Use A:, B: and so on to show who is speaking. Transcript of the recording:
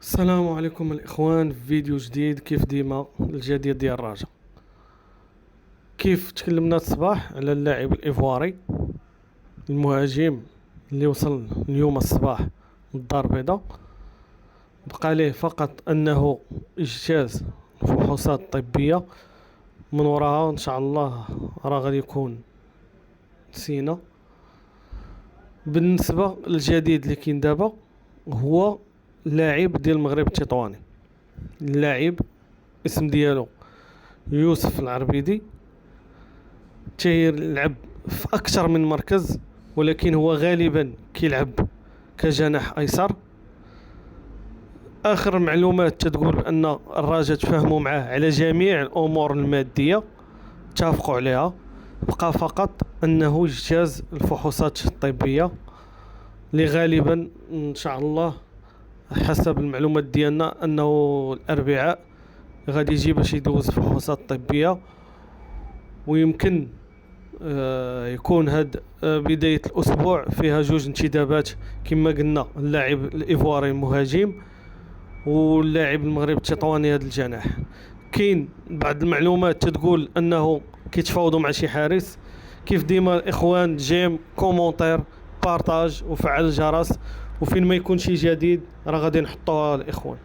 A: السلام عليكم الاخوان، في فيديو جديد كيف ديما الجديد ديال الرجاء. كيف تكلمنا الصباح على اللاعب الايفواري المهاجم اللي وصل اليوم الصباح للدار البيضاء، بقى ليه فقط انه اجتاز الفحوصات الطبيه، من وراها ان شاء الله راه غادي يكون سينا. بالنسبه للجديد اللي كاين دابا، هو لاعب ديال المغرب التطواني. اللاعب اسم ديالو يوسف العربيدي، لعب في اكثر من مركز، ولكن هو غالبا كيلعب كجناح ايسر. اخر معلومات تتقول بان الرجاء تفاهموا معاه على جميع الامور الماديه، اتفقوا عليها، بقى فقط انه يجتاز الفحوصات الطبيه اللي غالبا ان شاء الله حسب المعلومات ديالنا انه الاربعاء غادي يجي باش يدوز الفحوصات الطبيه. ويمكن يكون هاد بداية الأسبوع فيها جوج انتدابات كما قلنا، اللاعب الإيفواري المهاجم واللاعب المغرب التطواني هذا الجناح. كاين بعض المعلومات تتقول أنه كيتفاوضوا مع شي حارس. كيف ديما الإخوان، جيم كومونتير بارطاج وفعل الجرس، وفين ما يكون شي جديد راه غادي نحطوها الإخوان.